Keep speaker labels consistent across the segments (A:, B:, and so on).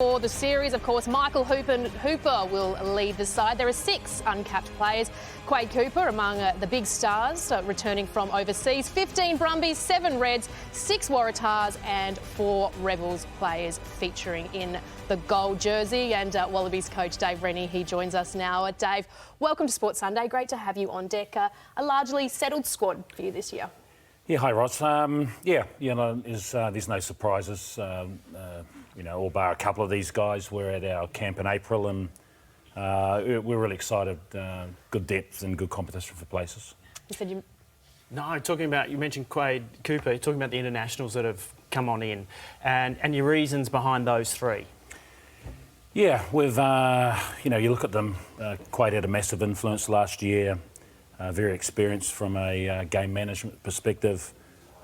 A: For the series, of course, Michael Hooper will lead the side. There are 6 uncapped players. Quade Cooper among the big stars returning from overseas. 15 Brumbies, 7 Reds, 6 Waratahs and 4 Rebels players featuring in the gold jersey. And Wallabies coach Dave Rennie, he joins us now. Dave, welcome to Sports Sunday. Great to have you on deck. A largely settled squad for you this year.
B: Yeah, hi Ross. There's no surprises. All bar a couple of these guys. We're at our camp in April and we're really excited. Good depth and good competition for places.
A: You said you...
C: No, you mentioned Quade Cooper, you're talking about the internationals that have come on in and your reasons behind those 3.
B: Yeah, you look at them, Quade had a massive influence last year. Very experienced from a game management perspective.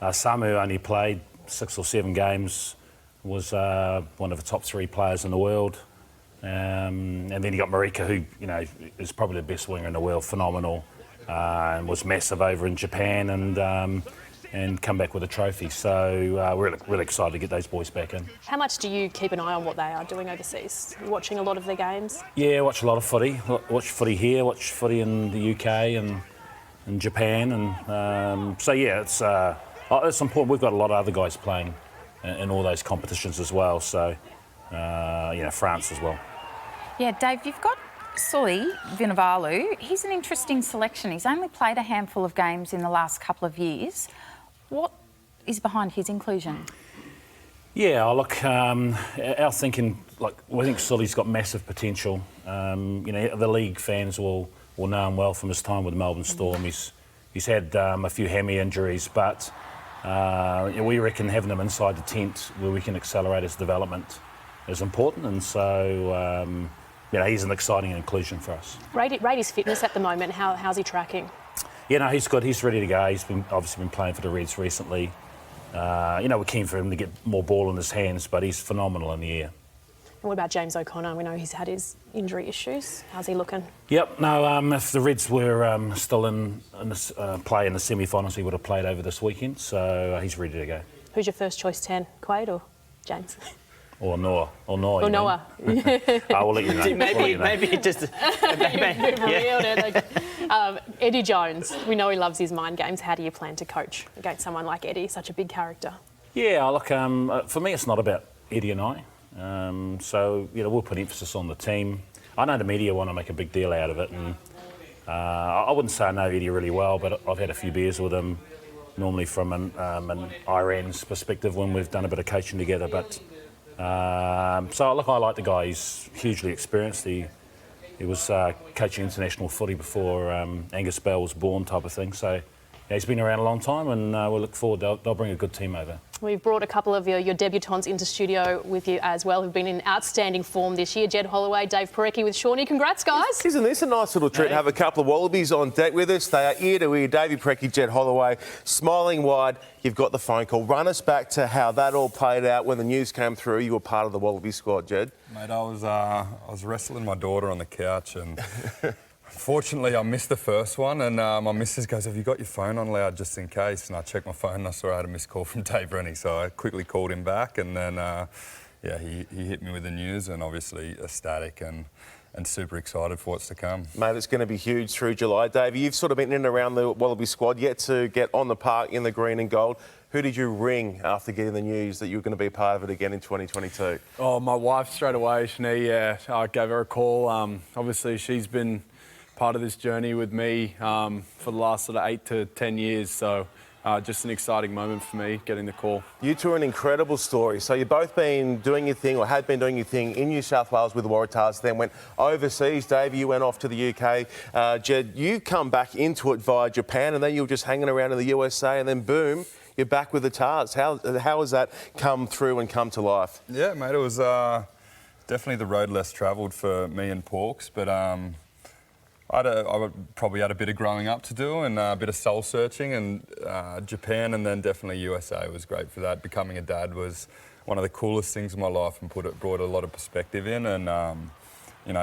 B: Samu only played 6 or 7 games, was one of the top 3 players in the world. And then you got Marika, who is probably the best winger in the world, phenomenal, and was massive over in Japan and come back with a trophy. So we're really excited to get those boys back in.
A: How much do you keep an eye on what they are doing overseas? Are you watching a lot of their games?
B: Yeah, watch a lot of footy. Watch footy here, watch footy in the UK and in Japan. And it's important. We've got a lot of other guys playing in all those competitions as well. So, France as well.
D: Yeah, Dave, you've got Sully Vunivalu. He's an interesting selection. He's only played a handful of games in the last couple of years. What is behind his inclusion?
B: Yeah, look, our thinking, we think Sully's got massive potential. The league fans will know him well from his time with Melbourne Storm. He's had a few hammy injuries, but we reckon having him inside the tent where we can accelerate his development is important, and so he's an exciting inclusion for us.
A: Rate his fitness at the moment. How's he tracking?
B: Yeah, no, he's good. He's ready to go. He's obviously been playing for the Reds recently. We're keen for him to get more ball in his hands, but he's phenomenal in the air.
A: And what about James O'Connor? We know he's had his injury issues. How's he looking?
B: Yep, no, if the Reds were still in play in the semi-finals, he would have played over this weekend, so he's ready to go.
A: Who's your first choice 10, Quade or James?
B: Or Noah.
A: Or Noah.
B: I will let you know.
C: Maybe just...
A: Eddie Jones, we know he loves his mind games. How do you plan to coach against someone like Eddie, such a big character?
B: Yeah, look, for me it's not about Eddie and I. We'll put emphasis on the team. I know the media want to make a big deal out of it, and I wouldn't say I know Eddie really well, but I've had a few beers with him, normally from an Iran's perspective when we've done a bit of coaching together. But I like the guy. He's hugely experienced. He was coaching international footy before Angus Bell was born, type of thing. So he's been around a long time, and we'll look forward. They'll bring a good team over. We've
A: brought a couple of your debutants into studio with you as well, who've been in outstanding form this year. Jed Holloway, Dave Porecki with Shawnee. Congrats, guys.
E: Isn't this a nice little treat to have a couple of Wallabies on deck with us? They are ear to ear. Davey Porecki, Jed Holloway, smiling wide. You've got the phone call. Run us back to how that all played out when the news came through. You were part of the Wallaby squad, Jed.
F: Mate, I was wrestling my daughter on the couch and... Unfortunately, I missed the first one, and my missus goes, "Have you got your phone on loud just in case?" And I checked my phone and I saw I had a missed call from Dave Rennie, so I quickly called him back, and then, he hit me with the news, and obviously ecstatic and super excited for what's to come.
E: Mate, it's going to be huge through July. Dave, you've sort of been in and around the Wallaby squad, yet to get on the park in the green and gold. Who did you ring after getting the news that you were going to be a part of it again in 2022?
G: Oh, my wife straight away, Shani. Yeah, I gave her a call. Obviously, she's been part of this journey with me for the last sort of 8 to 10 years. So just an exciting moment for me, getting the call. You
E: two are an incredible story. So you've both been doing your thing, or had been doing your thing, in New South Wales with the Waratahs, then went overseas. Dave, you went off to the UK. Jed, you come back into it via Japan, and then you were just hanging around in the USA, and then boom, you're back with the Tars. How has that come through and come to life?
F: Yeah, mate, it was definitely the road less travelled for me and Porks, but... I probably had a bit of growing up to do and a bit of soul searching, and Japan and then definitely USA was great for that. Becoming a dad was one of the coolest things in my life and brought a lot of perspective in, and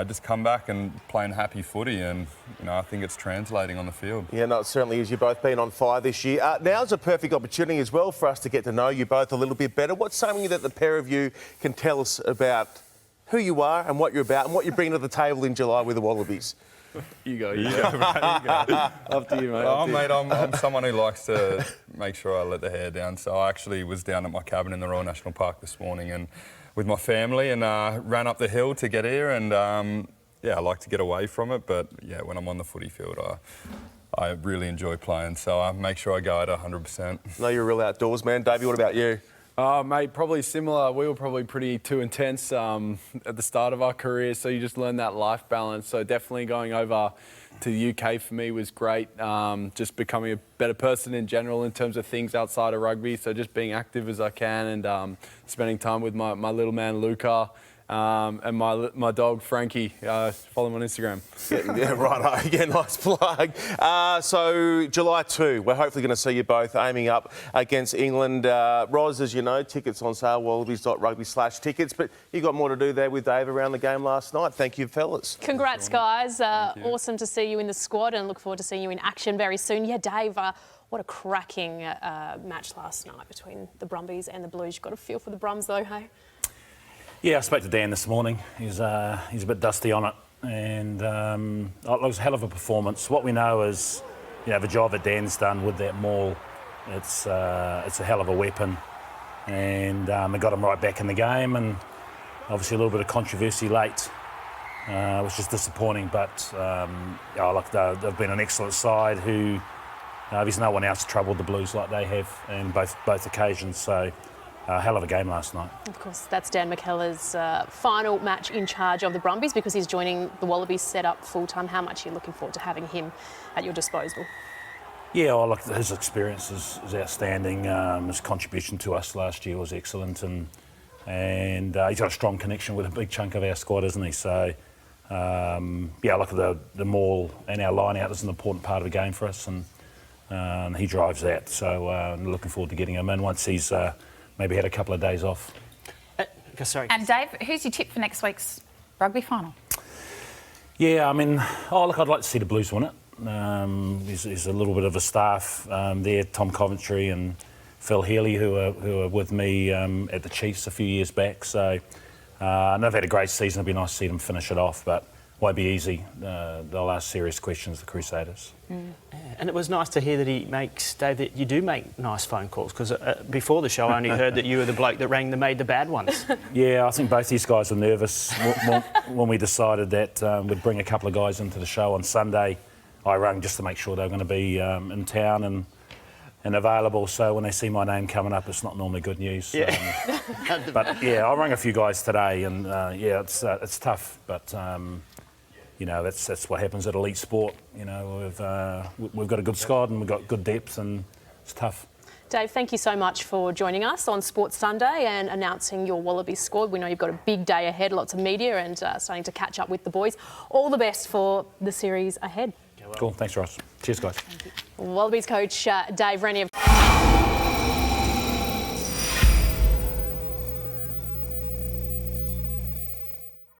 F: just come back and playing happy footy, and I think it's translating on the field.
E: Yeah, no, it certainly is. You've both been on fire this year. Now's a perfect opportunity as well for us to get to know you both a little bit better. What's something that the pair of you can tell us about who you are and what you're about and what you're bringing to the table in July with the Wallabies.
G: You go. You go. Up to you, mate.
F: Oh, mate, I'm someone who likes to make sure I let the hair down. So I actually was down at my cabin in the Royal National Park this morning and with my family and ran up the hill to get here. And I like to get away from it. But yeah, when I'm on the footy field, I really enjoy playing. So I make sure I go at 100%.
E: No, you're a real outdoors man. Davey, what about you?
G: Mate, probably similar. We were probably pretty too intense at the start of our career, so you just learn that life balance. So definitely going over to the UK for me was great. Just becoming a better person in general in terms of things outside of rugby. So just being active as I can and spending time with my little man Luca. And my dog Frankie, follow him on Instagram.
E: Yeah, right. Yeah, nice plug. So July 2, we're hopefully going to see you both aiming up against England. Roz, as you know, tickets on sale, wallabies.rugby/tickets. But you got more to do there with Dave around the game last night. Thank you, fellas.
A: Congrats, guys. Awesome to see you in the squad and look forward to seeing you in action very soon. Yeah, Dave, what a cracking match last night between the Brumbies and the Blues. You've got a feel for the Brums, though, hey?
B: Yeah, I spoke to Dan this morning. He's a bit dusty on it, and it was a hell of a performance. What we know is, the job that Dan's done with that maul, it's a hell of a weapon, and they got him right back in the game. And obviously a little bit of controversy late, which is disappointing. But they've been an excellent side who there's no one else troubled the Blues like they have in both occasions. So. Hell of a game last night. Of
A: course, that's Dan McKellar's final match in charge of the Brumbies because he's joining the Wallabies set up full-time. How much are you looking forward to having him at your disposal?
B: Yeah, his experience is outstanding. His contribution to us last year was excellent, and he's got a strong connection with a big chunk of our squad, isn't he? So, the maul and our line-out is an important part of the game for us, and he drives that. So, I'm looking forward to getting him in once he's... maybe had a couple of days off.
C: Sorry.
D: And Dave, who's your tip for next week's rugby final?
B: Yeah, I'd like to see the Blues win it. There's a little bit of a staff there, Tom Coventry and Phil Healy, who are with me at the Chiefs a few years back. So and they've had a great season. It'd be nice to see them finish it off, but won't be easy. They'll ask serious questions, the Crusaders.
C: Mm. Yeah. And it was nice to hear that Dave, that you do make nice phone calls, because before the show I only heard that you were the bloke that made the bad ones.
B: Yeah, I think both these guys were nervous when we decided that we'd bring a couple of guys into the show on Sunday. I rang just to make sure they were going to be in town and available, so when they see my name coming up, it's not normally good news.
C: Yeah.
B: But yeah, I rang a few guys today, and it's tough, but that's what happens at elite sport. We've got a good squad and we've got good depth, and it's tough.
A: Dave, thank you so much for joining us on Sports Sunday and announcing your Wallabies squad. We know you've got a big day ahead, lots of media, and starting to catch up with the boys. All the best for the series ahead.
B: Cool, thanks Ross. Cheers guys.
A: Wallabies coach Dave Rennie, of